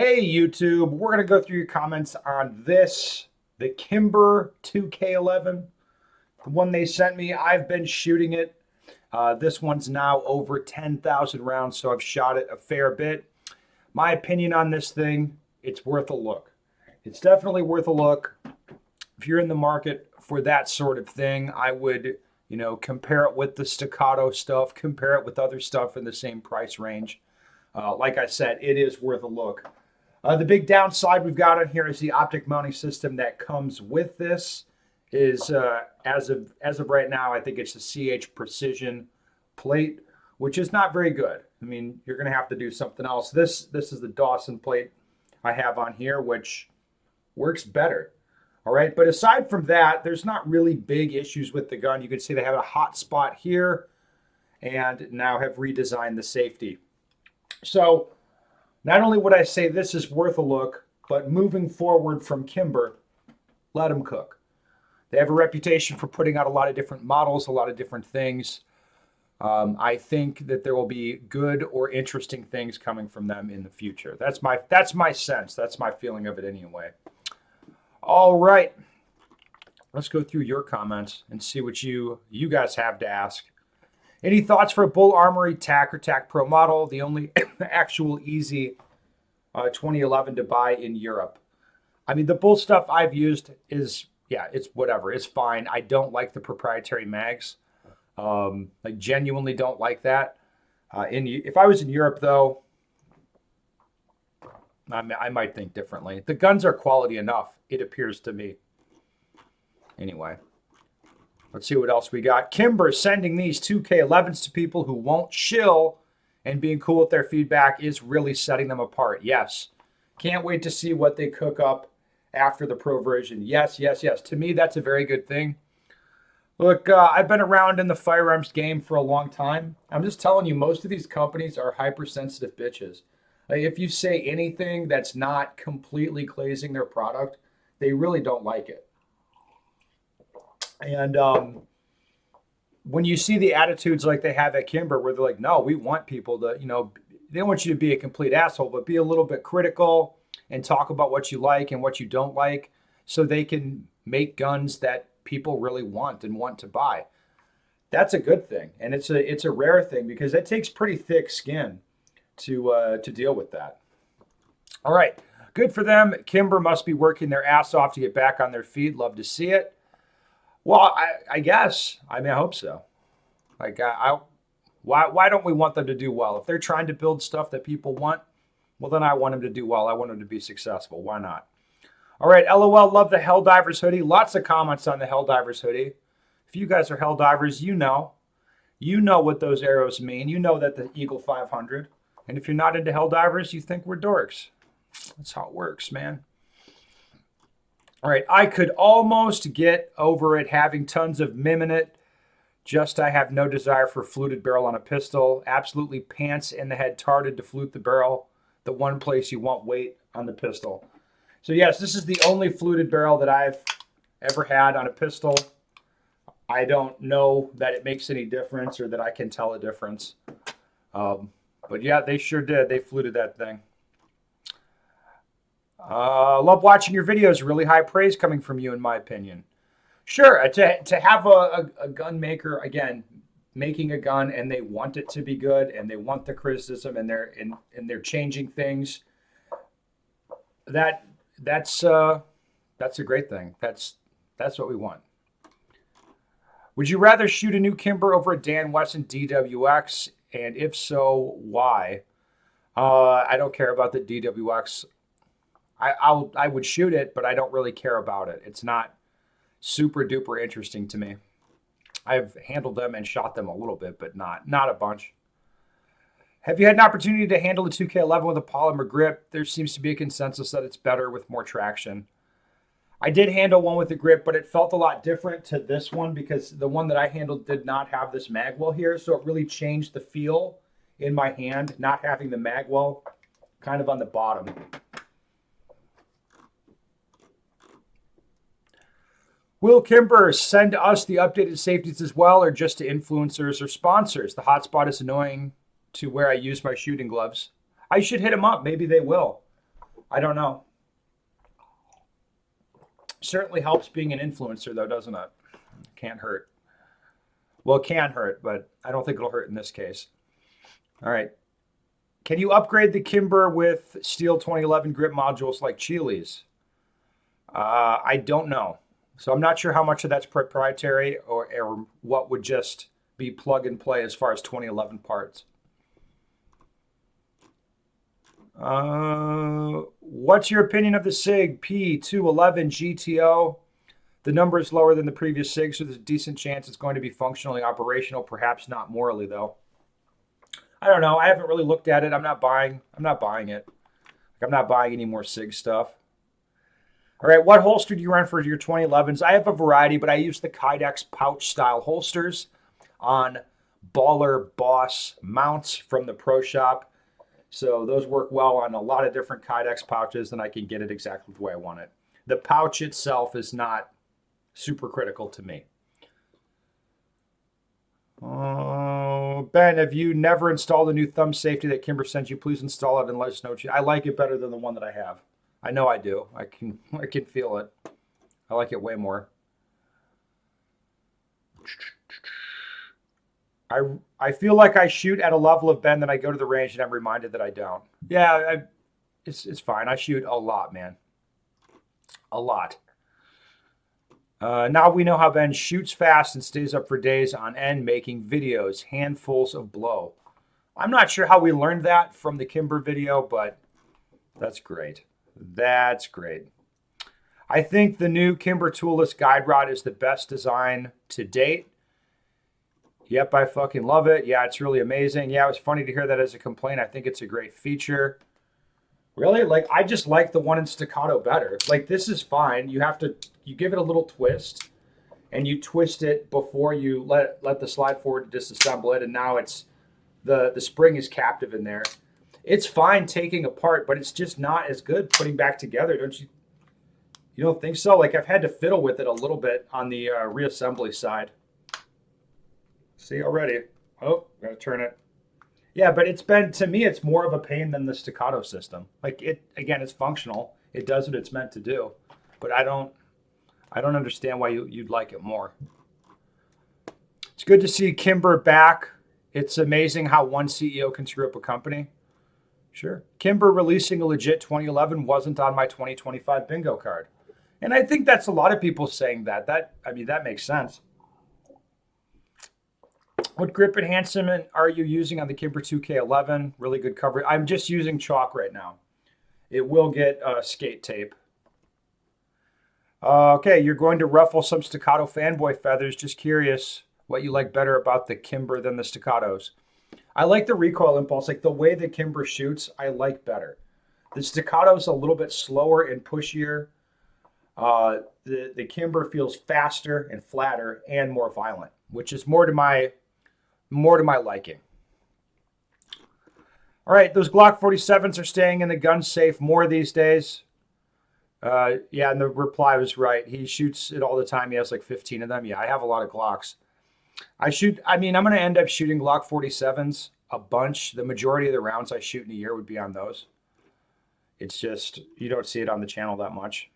Hey YouTube, we're gonna go through your comments on this, the Kimber 2K11, the one they sent me. I've been shooting it. This one's now over 10,000 rounds, so I've shot it a fair bit. My opinion on this thing, it's worth a look. It's definitely worth a look. If you're in the market for that sort of thing, I would, compare it with the staccato stuff, compare it with other stuff in the same price range. Like I said, it is worth a look. The big downside we've got on here is the optic mounting system that comes with this is as of right now, I think it's the CH Precision plate, which is not very good. I mean, you're going to have to do something else. This is the Dawson plate I have on here, which works better. All right, but aside from that, there's not really big issues with the gun. You can see they have a hot spot here and now have redesigned the safety. So not only would I say this is worth a look, but moving forward from Kimber, let them cook. They have a reputation for putting out a lot of different models, a lot of different things. I think that there will be good or interesting things coming from them in the future. That's my sense. That's my feeling of it anyway. All right, let's go through your comments and see what you guys have to ask. Any thoughts for a Bull Armory TAC or TAC Pro model? The only actual easy 2011 to buy in Europe. I mean, the Bull stuff I've used is, yeah, it's whatever. It's fine. I don't like the proprietary mags. I genuinely don't like that. If I was in Europe, though, I might think differently. The guns are quality enough, it appears to me. Anyway. Let's see what else we got. Kimber sending these 2K11s to people who won't shill, and being cool with their feedback is really setting them apart. Yes. Can't wait to see what they cook up after the pro version. Yes, yes, yes. To me, that's a very good thing. Look, I've been around in the firearms game for a long time. I'm just telling you, most of these companies are hypersensitive bitches. Like, if you say anything that's not completely glazing their product, they really don't like it. And when you see the attitudes like they have at Kimber, where they're like, no, we want people to, they don't want you to be a complete asshole, but be a little bit critical and talk about what you like and what you don't like so they can make guns that people really want and want to buy. That's a good thing. And it's a rare thing because it takes pretty thick skin to deal with that. All right. Good for them. Kimber must be working their ass off to get back on their feet. Love to see it. Well, I guess. I mean, I hope so. Like, why don't we want them to do well? If they're trying to build stuff that people want, well, then I want them to do well. I want them to be successful. Why not? All right, LOL, love the Helldivers hoodie. Lots of comments on the Helldivers hoodie. If you guys are Helldivers, you know what those arrows mean. You know that the Eagle 500. And if you're not into Helldivers, you think we're dorks. That's how it works, man. All right, I could almost get over it having tons of mim in it. Just I have no desire for fluted barrel on a pistol. Absolutely pants in the head tarded to flute the barrel. The one place you want weight on the pistol. So yes, this is the only fluted barrel that I've ever had on a pistol. I don't know that it makes any difference or that I can tell a difference. But yeah, they sure did. They fluted that thing. Love watching your videos. Really high praise coming from you, in my opinion. Sure, to have a gun maker, again, making a gun and they want it to be good and they want the criticism and they're changing things. That's a great thing. That's what we want. Would you rather shoot a new Kimber over a Dan Wesson DWX? And if so, why? I don't care about the DWX. I would shoot it, but I don't really care about it. It's not super duper interesting to me. I've handled them and shot them a little bit, but not a bunch. Have you had an opportunity to handle the 2K11 with a polymer grip? There seems to be a consensus that it's better with more traction. I did handle one with the grip, but it felt a lot different to this one because the one that I handled did not have this magwell here, so it really changed the feel in my hand, not having the magwell kind of on the bottom. Will Kimber send us the updated safeties as well, or just to influencers or sponsors? The hotspot is annoying to where I use my shooting gloves. I should hit them up. Maybe they will. I don't know. Certainly helps being an influencer, though, doesn't it? Can't hurt. Well, it can hurt, but I don't think it'll hurt in this case. All right. Can you upgrade the Kimber with steel 2011 grip modules like Chile's? I don't know. So I'm not sure how much of that's proprietary or what would just be plug and play as far as 2011 parts. What's your opinion of the SIG P211 GTO? The number is lower than the previous SIG, so there's a decent chance it's going to be functionally operational, perhaps not morally, though. I don't know. I haven't really looked at it. I'm not buying it. I'm not buying any more SIG stuff. All right, what holster do you run for your 2011s? I have a variety, but I use the Kydex pouch style holsters on Baller Boss mounts from the Pro Shop. So those work well on a lot of different Kydex pouches, and I can get it exactly the way I want it. The pouch itself is not super critical to me. Ben, have you never installed a new thumb safety that Kimber sent you? Please install it and let us know. I like it better than the one that I have. I know I do. I can feel it. I like it way more. I feel like I shoot at a level of Ben that I go to the range and I'm reminded that I don't. Yeah, it's fine. I shoot a lot, man. A lot. Now we know how Ben shoots fast and stays up for days on end making videos, handfuls of blow. I'm not sure how we learned that from the Kimber video, but that's great. That's great. I think the new Kimber toolless guide rod is the best design to date. Yep, I fucking love it. Yeah, it's really amazing. Yeah, it was funny to hear that as a complaint. I think it's a great feature. Really? Like, I just like the one in staccato better. Like, this is fine. You give it a little twist, and you twist it before you let the slide forward to disassemble it, and now it's, the spring is captive in there. It's fine taking apart, but it's just not as good putting back together, don't you? You don't think so? Like, I've had to fiddle with it a little bit on the reassembly side. See already. Oh, gotta turn it. Yeah, but to me, it's more of a pain than the staccato system. Like, again, it's functional. It does what it's meant to do. But I don't understand why you'd like it more. It's good to see Kimber back. It's amazing how one CEO can screw up a company. Sure. Kimber releasing a legit 2011 wasn't on my 2025 bingo card. And I think that's a lot of people saying that. That makes sense. What grip enhancement are you using on the Kimber 2K11? Really good coverage. I'm just using chalk right now. It will get skate tape. Okay, you're going to ruffle some staccato fanboy feathers. Just curious what you like better about the Kimber than the staccatos. I like the recoil impulse. Like the way the Kimber shoots, I like better. The staccato's a little bit slower and pushier. The Kimber feels faster and flatter and more violent, which is more to my liking. All right, those Glock 47s are staying in the gun safe more these days. Yeah, and the reply was right. He shoots it all the time. He has like 15 of them. Yeah, I have a lot of Glocks. I'm going to end up shooting Glock 47s a bunch. The majority of the rounds I shoot in a year would be on those. It's just, you don't see it on the channel that much.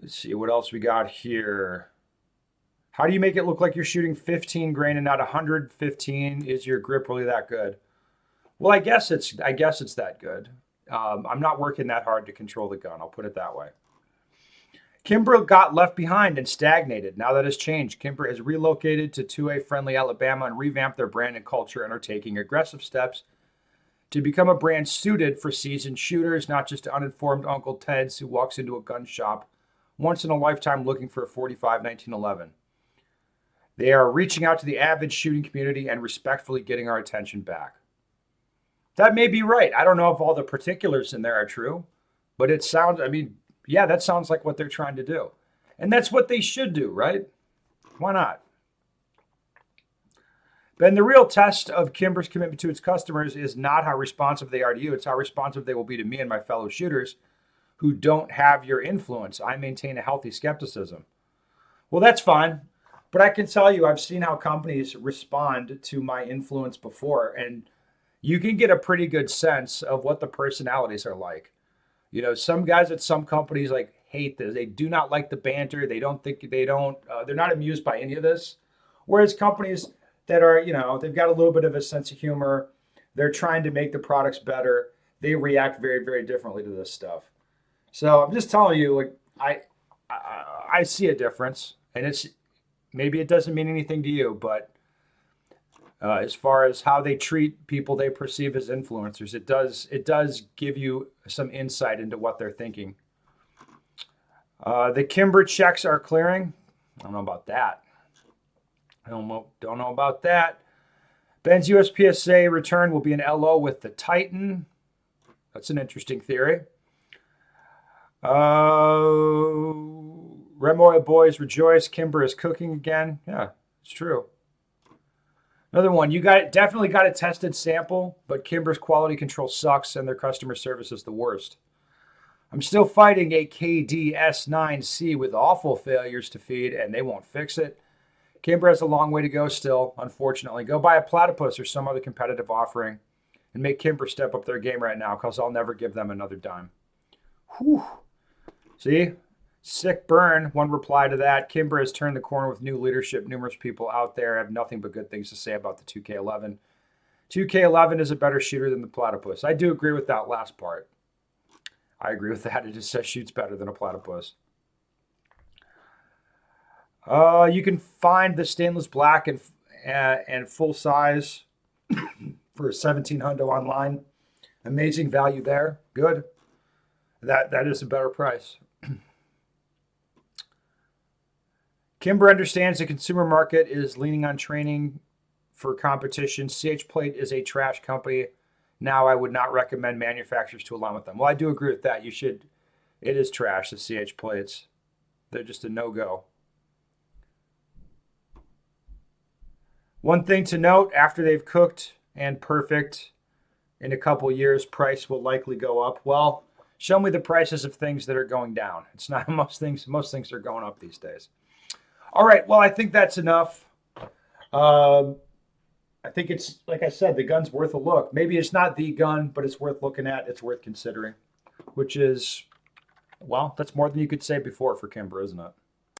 Let's see what else we got here. How do you make it look like you're shooting 15 grain and not 115? Is your grip really that good? Well, I guess it's that good. I'm not working that hard to control the gun. I'll put it that way. Kimber got left behind and stagnated. Now that has changed. Kimber has relocated to 2A-friendly Alabama and revamped their brand and culture and are taking aggressive steps to become a brand suited for seasoned shooters, not just uninformed Uncle Ted's who walks into a gun shop once in a lifetime looking for a 45 1911. They are reaching out to the avid shooting community and respectfully getting our attention back. That may be right. I don't know if all the particulars in there are true, but it sounds, yeah, that sounds like what they're trying to do. And that's what they should do, right? Why not? Ben, the real test of Kimber's commitment to its customers is not how responsive they are to you. It's how responsive they will be to me and my fellow shooters who don't have your influence. I maintain a healthy skepticism. Well, that's fine. But I can tell you, I've seen how companies respond to my influence before. And you can get a pretty good sense of what the personalities are like. Some guys at some companies like hate this. They do not like the banter. They don't think they don't. They're not amused by any of this. Whereas companies that are, they've got a little bit of a sense of humor. They're trying to make the products better. They react very, very differently to this stuff. So I'm just telling you, like I see a difference, and it's maybe it doesn't mean anything to you, but as far as how they treat people they perceive as influencers, it does give you some insight into what they're thinking. The Kimber checks are clearing. I don't know about that. I don't know about that. Ben's USPSA return will be an LO with the Titan. That's an interesting theory. Remoy boys rejoice. Kimber is cooking again. Yeah, it's true. Another one. Definitely got a tested sample, but Kimber's quality control sucks and their customer service is the worst. I'm still fighting a KDS9C with awful failures to feed, and they won't fix it. Kimber has a long way to go still, unfortunately. Go buy a platypus or some other competitive offering and make Kimber step up their game right now, because I'll never give them another dime. Whew. See? Sick burn. One reply to that. Kimber has turned the corner with new leadership. Numerous people out there have nothing but good things to say about the 2K11. 2K11 is a better shooter than the platypus. I do agree with that last part. I agree with that. It just says shoots better than a platypus. You can find the stainless black and full size for $1,700 online. Amazing value there. Good. That is a better price. Kimber understands the consumer market is leaning on training for competition. CH Plate is a trash company. Now, I would not recommend manufacturers to align with them. Well, I do agree with that. It is trash, the CH Plates. They're just a no-go. One thing to note, after they've cooked and perfect in a couple years, price will likely go up. Well, show me the prices of things that are going down. It's not most things are going up these days. All right, well, I think that's enough. I think it's, like I said, the gun's worth a look. Maybe it's not the gun, but it's worth looking at. It's worth considering, which is, well, that's more than you could say before for Kimber, isn't it?